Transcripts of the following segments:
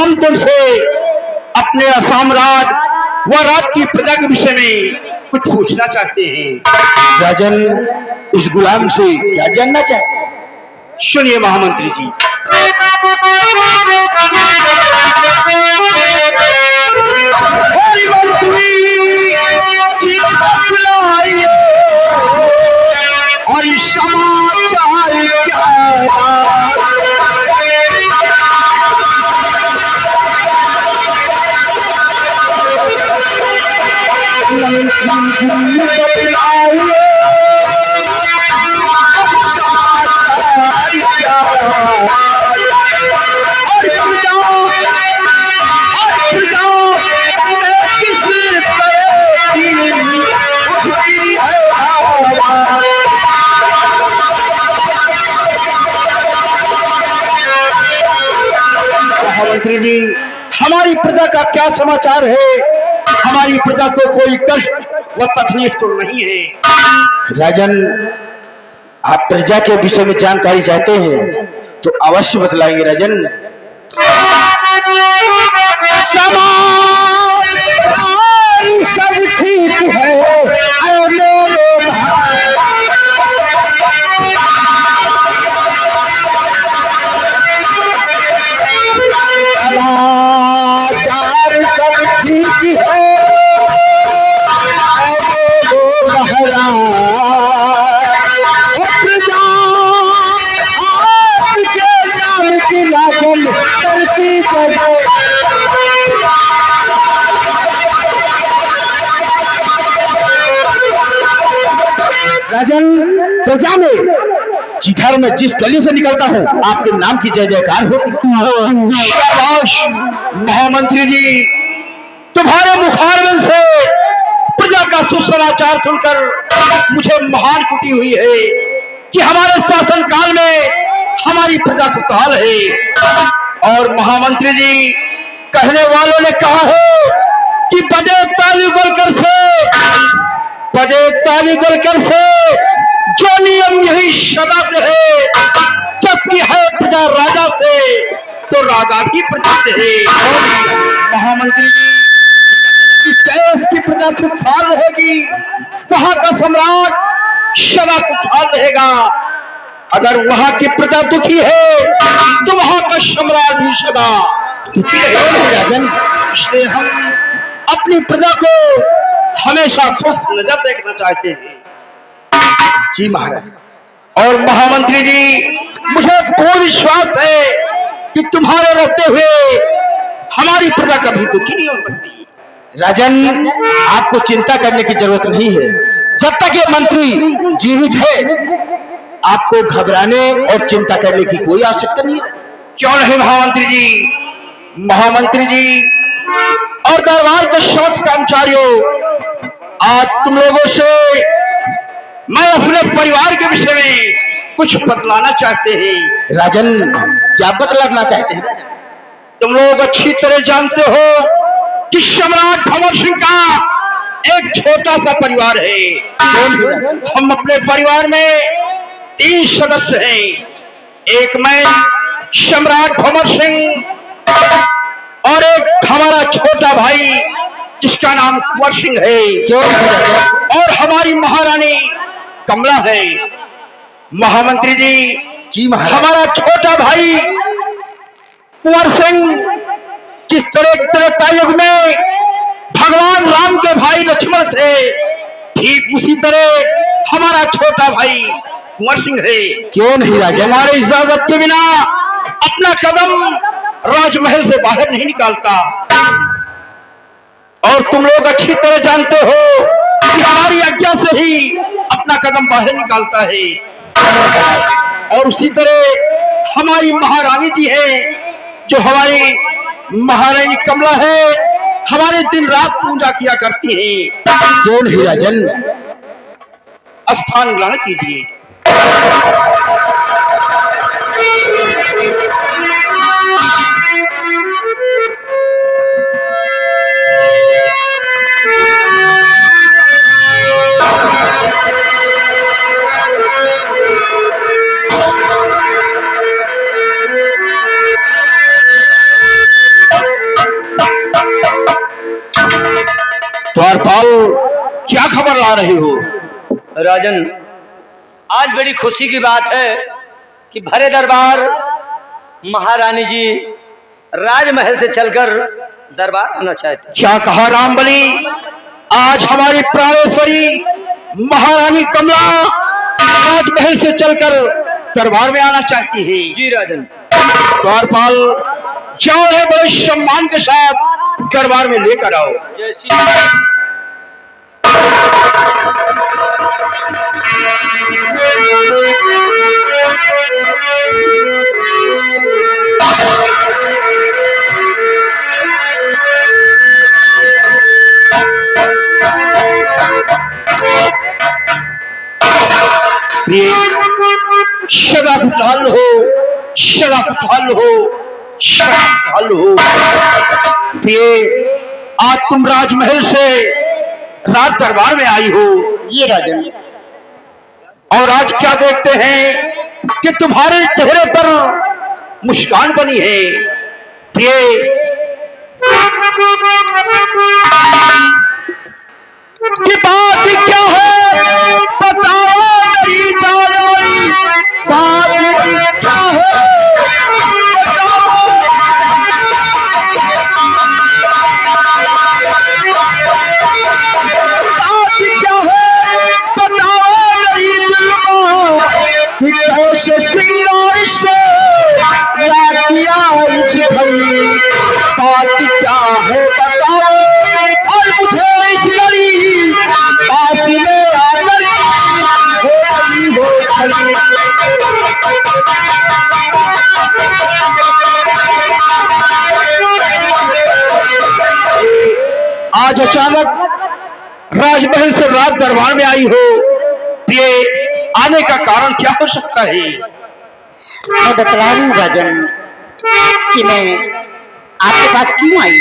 हम तुमसे अपने साम्राज्य व राज की प्रजा के विषय में कुछ पूछना चाहते हैं। राजन, इस गुलाम से क्या जानना चाहते हैं? सुनिए महामंत्री जी। और समाचार क्या मंत्री जी, हमारी प्रजा का क्या समाचार है? हमारी प्रजा को कोई कष्ट व तकलीफ तो नहीं है? राजन, आप प्रजा के विषय में जानकारी चाहते हैं तो अवश्य बतलाएंगे राजन। सब ठीक है राजन, प्रजा में जिधर मैं जिस गली से निकलता हूँ आपके नाम की जय जयकार होती। शाबाश महामंत्री जी, तुम्हारे मुखारबिंद से प्रजा का सुसमाचार सुनकर मुझे महान खुशी हुई है कि हमारे शासन काल में हमारी प्रजा खुशहाल है। और महामंत्री जी, कहने वालों ने कहा है कि बजे ताली बोलकर से जो नियम यही सदा से है, जबकि है प्रजा राजा से तो राजा भी प्रजा से है। महामंत्री जी, जिस देश की प्रजा खुशहाल रहेगी वहां का सम्राट सदा खुशहाल रहेगा। अगर वहां की प्रजा दुखी है तो वहां का सम्राट भी सदा दुखी रहेगा। इसलिए हम अपनी प्रजा को हमेशा खुश नजर देखना चाहते हैं। जी महाराज। और महामंत्री जी, मुझे पूर्ण विश्वास है कि तुम्हारे रहते हुए हमारी प्रजा कभी दुखी नहीं हो सकती। राजन, आपको चिंता करने की जरूरत नहीं है। जब तक ये मंत्री जीवित है आपको घबराने और चिंता करने की कोई आवश्यकता नहीं है। क्यों नहीं महामंत्री जी? महामंत्री जी और दरबार के समस्त कर्मचारियों, आज तुम लोगों से मैं अपने परिवार के विषय में कुछ बतलाना चाहते हैं। राजन, क्या बतलाना चाहते हैं? तुम लोग अच्छी तरह जानते हो कि सम्राट भंवर सिंह का एक छोटा सा परिवार है। हम अपने परिवार में 3 सदस्य हैं। एक मैं सम्राट भंवर सिंह और एक हमारा छोटा भाई जिसका नाम कुंवर सिंह है, और हमारी महारानी कमला है। महामंत्री जी, हमारा छोटा भाई कुंवर सिंह जिस त्रेता युग में भगवान राम के भाई लक्ष्मण थे, ठीक उसी तरह हमारा छोटा भाई कुंवर सिंह है। क्यों नहीं राजा? हमारे इजाजत के बिना अपना कदम राजमहल से बाहर नहीं निकालता। और तुम लोग अच्छी तरह जानते हो कि हमारी आज्ञा से ही अपना कदम बाहर निकालता है। और उसी तरह हमारी महारानी जी है, जो हमारी महारानी कमला है, हमारे दिन रात पूजा किया करती है। क्यों नहीं राजन? स्थान ग्रहण कीजिए। द्वारपाल, क्या खबर ला रहे हो? राजन, आज बड़ी खुशी की बात है कि भरे दरबार महारानी जी राजमहल से चलकर दरबार आना चाहते हैं। क्या कहा रामबली? आज हमारी प्राणेश्वरी महारानी कमला राजमहल से चलकर दरबार में आना चाहती है। जी राजन। द्वारपाल, जाओ है बड़े सम्मान के साथ दरबार में लेकर आओ। जय श्री प्रिय, सदा खुशहाल हो, सदा खुशहाल हो, सदा खुशहाल हो। प्रिय, आज तुम राजमहल से राज दरबार में आई हो। ये राजन, और आज क्या देखते हैं कि तुम्हारे चेहरे पर मुस्कान बनी है। प्रिय, कि बात क्या है बताओ मेरी जान, बात क्या है कि कैसे श्रृंगार से रातियां इस भई, बात क्या है बताओ और मुझे इस गली बात में आकर हो गई हो खड़ी। आज अचानक राजमहल से राज दरबार में आई हो। ये आने का कारण क्या हो सकता है? मैं बतला रही हूँ राजन कि मैं आपके पास क्यों आई।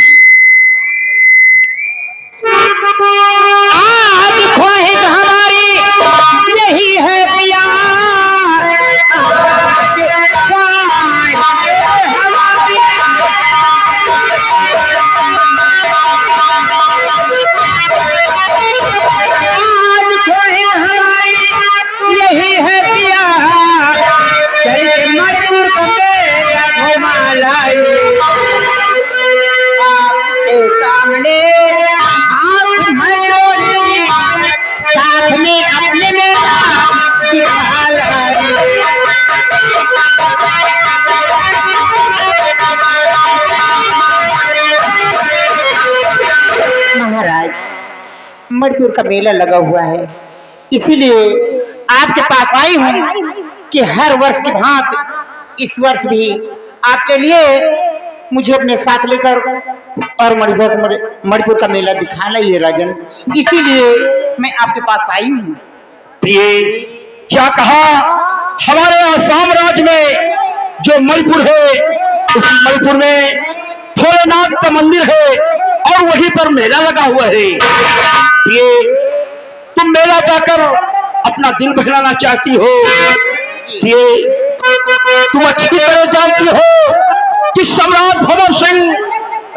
आज ख्वाहिश हमारी यही है प्यार, आज ख्वाहिश हमारी यही है प्यार, चल के मजबूर करके घुमालाई आपके सामने हाथ में जोड़ी, साथ में अपने मेरा दिखा लाई। महाराज, मजदूर का मेला लगा हुआ है, इसीलिए आपके पास आई हूँ कि हर वर्ष की भांति इस वर्ष भी आप चलिए मुझे अपने साथ लेकर और मणिपुर का मेला दिखा लाइए राजन, इसीलिए मैं आपके पास आई हूँ। प्रिय, क्या कहा? हमारे आसाम राज्य में जो मणिपुर है, उस मणिपुर में भोलेनाथ का मंदिर है और वहीं पर मेला लगा हुआ है। प्रिय, तुम मेला जाकर अपना दिल बहलाना चाहती हो। प्रिय, तुम अच्छी तरह जानती हो कि सम्राट भवर सिंह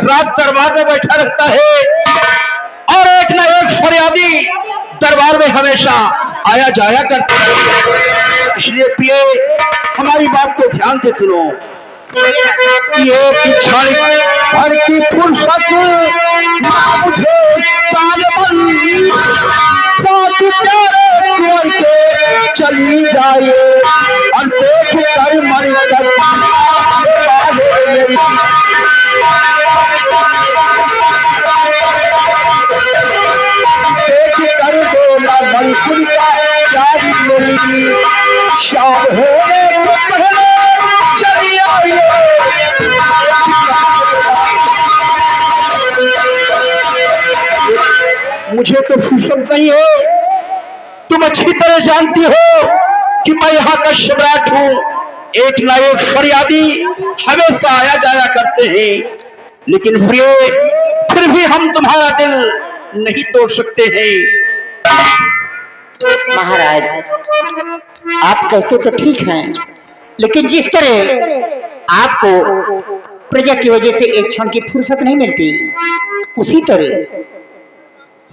राज दरबार में बैठा रहता है और एक न एक फरियादी दरबार में हमेशा आया जाया करता है। इसलिए प्रिय, हमारी बात को ध्यान से सुनो। ये क्षण भर की फुर्सत ना मुझे साथ प्यारे छोड़ के चली जाए और देख कर मर कर देख कर बोला मणिपुर का प्यारी मेरी, शाम होने को पहले चली आई। मुझे तो फुर्सत नहीं है, तुम अच्छी तरह जानती हो कि मैं यहाँ का सम्राट हूँ। एक ना एक फरियादी हमेशा आया जाया करते हैं, लेकिन फिर भी हम तुम्हारा दिल नहीं तोड़ सकते हैं। महाराज, आप कहते तो ठीक हैं, लेकिन जिस तरह आपको प्रजा की वजह से एक क्षण की फुर्सत नहीं मिलती, उसी तरह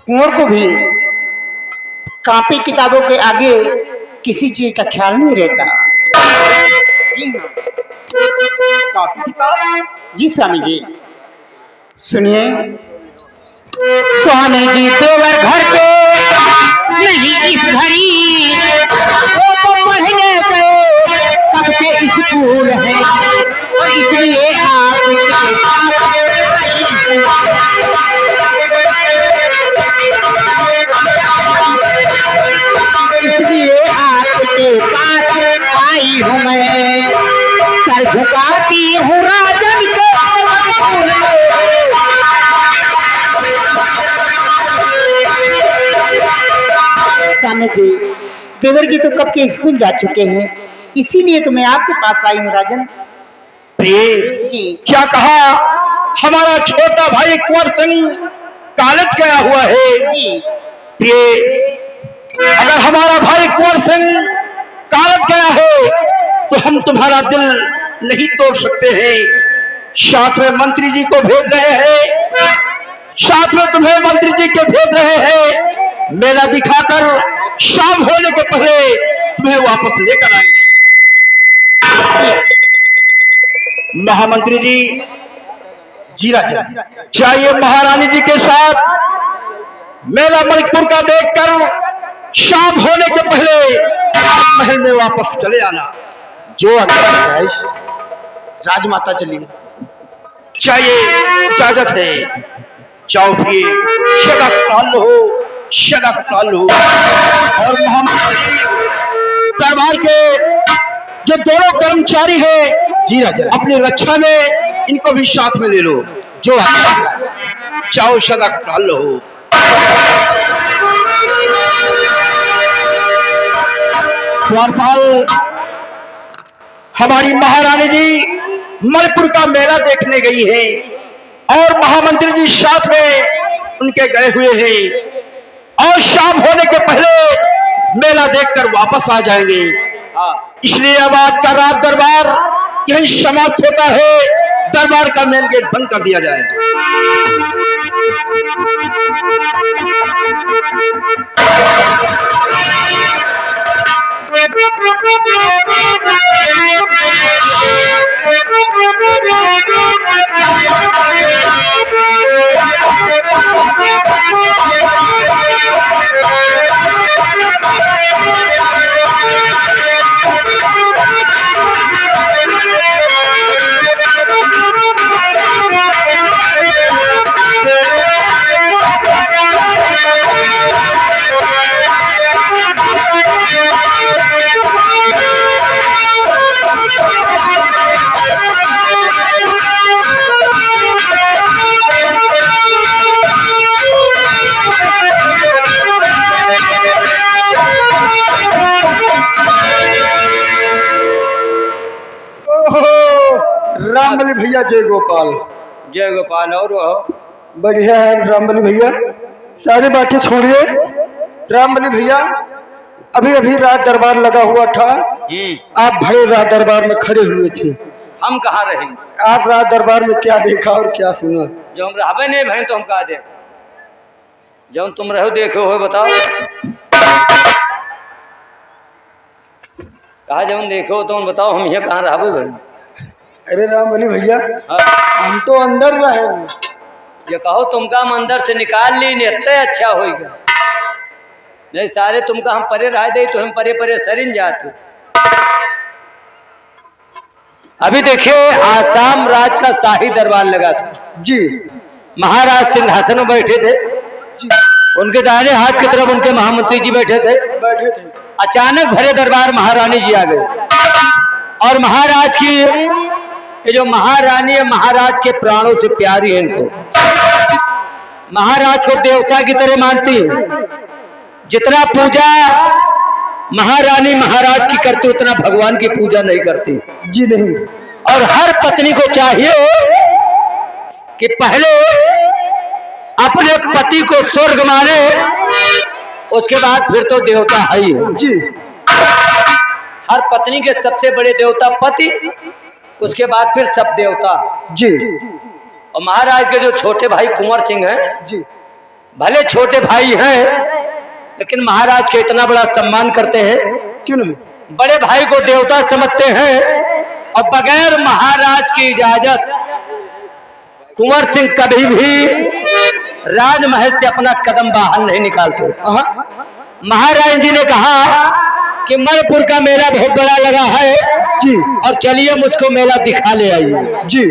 कुंवर को भी कॉपी किताबों के आगे किसी चीज का ख्याल नहीं रहता। जी हाँ। कॉपी किताब? जी स्वामी जी सुनिए। स्वामी जी देवर घर पे नहीं इस घड़ी, वो तो पढ़ने गए कब के स्कूल है, और इसलिए आपके पास आई हूँ मैं, सर झुकाती हूँ राजन के स्कूल में। स्वामी जी देवर जी तो कब के स्कूल जा चुके हैं, इसीलिए तो मैं आपके पास आई हूँ राजन। प्रिय जी क्या कहा? हमारा छोटा भाई कुंवर सिंह कॉलेज गया हुआ है। जी प्रिय अगर हमारा भाई कुंवर सिंह कॉलेज गया है तो हम तुम्हारा दिल नहीं तोड़ सकते हैं। साथ में मंत्री जी को भेज रहे हैं, साथ में तुम्हें मंत्री जी के भेज रहे हैं। मेला दिखाकर शाम होने के पहले तुम्हें वापस लेकर आएंगे। महामंत्री जी जी राजा चाहिए महारानी जी के साथ मेला मणिपुर का देखकर शाम होने के पहले महल में वापस चले आना। जो राजमाता चली चाहिए इजाजत है। जाओ प्रिय, सदा खुशहाल रहो, सदा खुशहाल रहो। और महामंत्री दरबार के जो दोनों कर्मचारी हैं जी राजा अपनी रक्षा में इनको भी साथ में ले लो। जो जाओ सदा खुशहाल रहो। द्वारपाल हमारी महारानी जी मणिपुर का मेला देखने गई है और महामंत्री जी साथ में उनके गए हुए हैं और शाम होने के पहले मेला देखकर वापस आ जाएंगे। इसलिए अब आज का रात दरबार यही समाप्त होता है। दरबार का मेन गेट बंद कर दिया जाए। रामबली भैया जय गोपाल। जय गोपाल। और बढ़िया है रामबली भैया, सारी बातें छोड़िए। रामबली भैया अभी अभी रात दरबार लगा हुआ था, आप भरे रात दरबार में खड़े हुए थे। हम कहाँ रहेंगे? आप रात दरबार में क्या देखा और क्या सुना? जो हम रहबे नहीं भाई तो हम कहा दे, जो तुम रहो देखो हो बताओ कहा जब देखो तो बताओ हम ये कहाँ रहबे भाई? अरे रामबली भैया हम तो अंदर रहे। ये कहो तुमका हम अंदर से निकाल ली नहीं इतना अच्छा होगा, नहीं सारे तुमका हम परे रह दे तो हम परे परे सरिन जाते। अभी देखिए आसाम राज का शाही दरबार लगा था जी। महाराज सिंहासन में बैठे थे जी उनके दाहिने हाथ की तरफ उनके महामंत्री जी बैठे थे। अचानक भरे दरबार महारानी जी आ गए और महाराज की ये जो महारानी है महाराज के प्राणों से प्यारी है। इनको महाराज को देवता की तरह मानती है। जितना पूजा महारानी महाराज की करती उतना भगवान की पूजा नहीं करती जी। नहीं। और हर पत्नी को चाहिए कि पहले अपने पति को स्वर्ग माने, उसके बाद फिर तो देवता है ही जी। हर पत्नी के सबसे बड़े देवता पति, उसके बाद फिर सब देवता जी। और महाराज के जो छोटे भाई कुंवर सिंह हैं जी, भले छोटे भाई हैं लेकिन महाराज के इतना बड़ा सम्मान करते हैं। क्यों नहीं? बड़े भाई को देवता समझते हैं और बगैर महाराज की इजाजत कुंवर सिंह कभी भी राजमहल से अपना कदम बाहर नहीं निकालते। महाराज जी ने कहा कि मणिपुर का मेला बहुत बड़ा लगा है जी, और चलिए मुझको मेला दिखा ले आइए जी।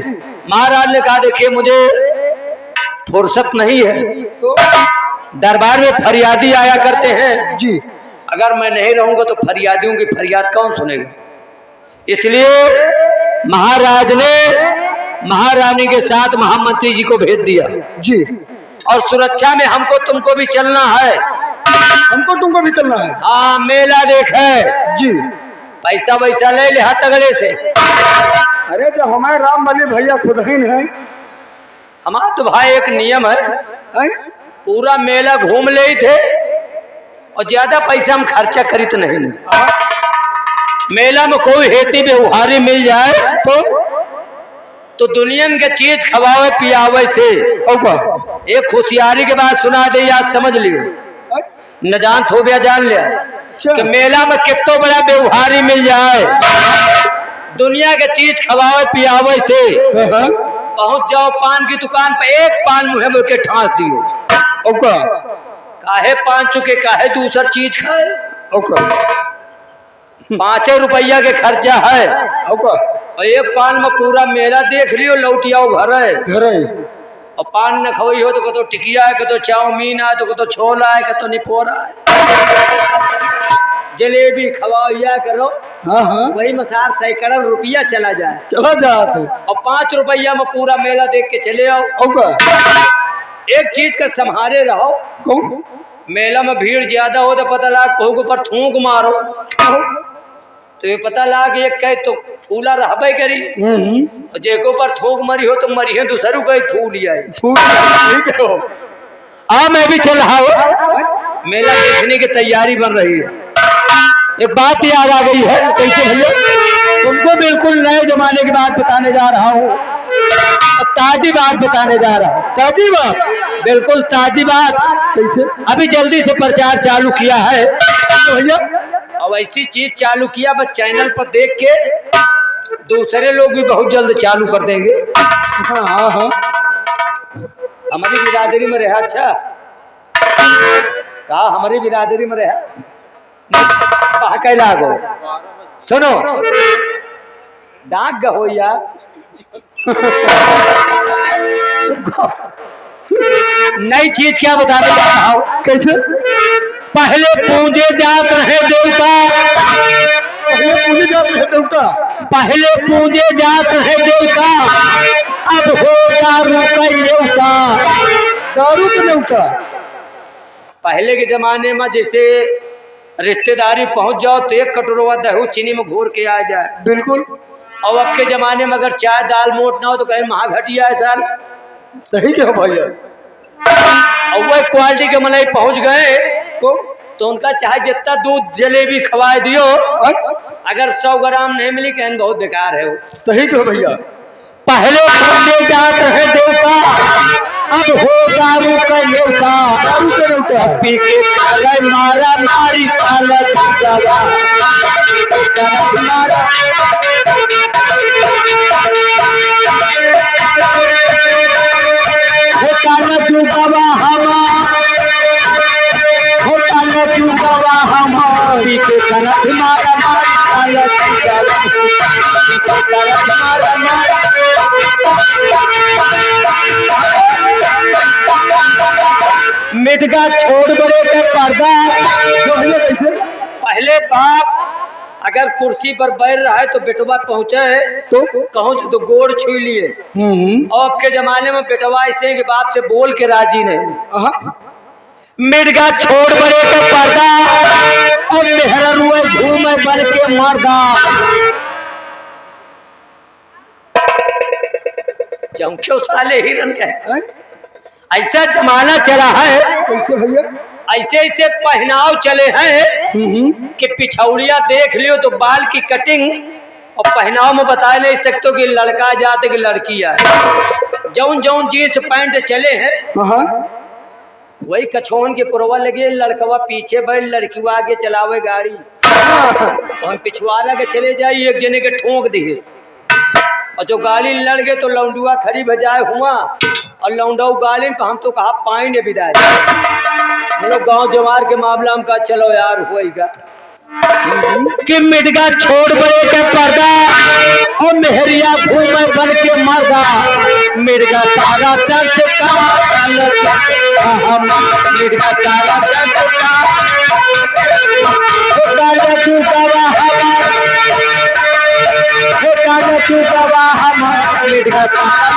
महाराज ने कहा देखिए मुझे फुर्सत नहीं है, तो दरबार में फरियादी आया करते हैं जी, अगर मैं नहीं रहूंगा तो फरियादियों की फरियाद कौन सुनेगा। इसलिए महाराज ने महारानी के साथ महामंत्री जी को भेज दिया जी। और सुरक्षा में हमको तुमको भी चलना है। हमको तुमको भी चलना है? हाँ, मेला देखे जी। पैसा वैसा ले ले हाथ तगड़े से। अरे जब हमारे रामबली भैया खुद ही नहीं हमारा तो भाई एक नियम है, हैं? पूरा मेला घूम ले थे और ज्यादा पैसा हम खर्चा करित नहीं। मेला में कोई हेती व्यवहारी मिल जाए तो दुनियन के चीज खवावे पियावे से एक होशियारी के बाद सुना दे, याद समझ लियो, न जान थो बिया जान लिया कि मेला में कितना बड़ा व्यवहारी मिल जाए, दुनिया के चीज खवावे पियावे से पहुंच जाओ पान की दुकान पे, एक पान मुहे में के ठांस दियो, काहे पान चुके काहे दूसर चीज खाए, 5 रुपया के खर्चा है और एक पान में पूरा मेला देख लियो, लौट आओ घर और पान न खवई हो तो कतो टिकिया है, कतो चाउमीन है, तो कतो छोला है, कतो निपोरा है, जलेबी खवाइया करो। वही मसार सैकड़ों रुपया चला जाए और 5 रुपया में पूरा मेला देख के चले आओ। एक चीज का संभारे रहो, मेला में भीड़ ज्यादा हो तो पता लगा कहू के ऊपर थूक मारो तो ये पता लगा एक कहे तो फूला रहबे करी और जेको पर थूक मरी हो तो मरी है दूसरू कहीं थू लिया। मैं भी चल रहा हूँ, मेला देखने की तैयारी बन रही है। एक बात याद आ गई है, कैसे भैया तुमको बिल्कुल नए जमाने की बात बताने जा रहा हूँ, ताजी बात बताने जा रहा हूँ। ताजी बात? बिल्कुल ताजी बात। कैसे? अभी जल्दी से प्रचार चालू किया है भैया, अब ऐसी चीज चालू किया बस चैनल पर देख के दूसरे लोग भी बहुत जल्द चालू कर देंगे। हाँ, हमारी बिरादरी में रहा। अच्छा कहा हमारी बिरादरी में रहा कैला गो सुनो डाक गहो यार नई चीज क्या बताने जा रहा हूं। कैसे? पहले पूजे जात रहे देवता, पहले पूजे जात रहे देवता, पहले पूजे जात रहे देवता, अब हो दारू का न्योता। दारू का न्योता? पहले के जमाने में जैसे रिश्तेदारी पहुंच जाओ तो एक कटोरा दही चीनी में घोर के आ जाए। बिल्कुल। और अब के जमाने में अगर चाय दाल मोट ना हो तो कहीं महाघटिया है सर। सही क्या भैया? और वह क्वालिटी के मलाई पहुंच गए तो उनका चाहे जितना दूध जलेबी खवाए दियो, अगर 100 ग्राम नहीं मिली कहन बहुत बेकार है वो। सही क्यों भैया? पहले पूजे जात रहे देवता, अब हो दारू का न्योता। दारू का न्योता? पी के काला मारा मारी काला चुकावा, मारा काला चुकावा हमा, हो काला चुकावा हमा, पी के काला मारा मारी काला चुकावा, पी के काला मारा मारा। मिटगा छोड़ बड़े के पर्दा। पहले बाप अगर कुर्सी पर बैठ रहा है तो बेटवा पहुंचे तो तो गोड़ छू लिए। और अब के जमाने में बेटवा ऐसे कि बाप से बोल के राजी नहीं। मिटगा छोड़ बड़े के पर्दा और मेहरा रुए घूमे बन के मर्दा। क्यों साले हिरन के ऐसा जमाना चला है। कैसे भैया? ऐसे ऐसे पहनाव चले हैं कि पिछौड़िया देख लियो तो बाल की कटिंग और पहनाव में बता नहीं सकते कि लड़का जाते कि लड़की है। जौन जौन जींस पैंट चले हैं वही कछोन के पुरवा लगे, लड़कवा पीछे बैठ, लड़की आगे चलावे गाड़ी, हम पिछवाड़ा के चले जाई, एक जने के ठोक दिए और जो गाड़ी लड़ गए तो लौंडुआ खड़ी बजाए हुआ और लौंडा गाली तो हम तो कहा पाई ने विदाई। हम लोग गाँव जवार के मामला में का चलो यार होएगा कि मिटगा छोड़ बड़े के पर्दा और मेहरिया घूमे बन के मरदा, मिटगा तारा चंद का हम मिटगा तारा चंद का हम मिटगा तारा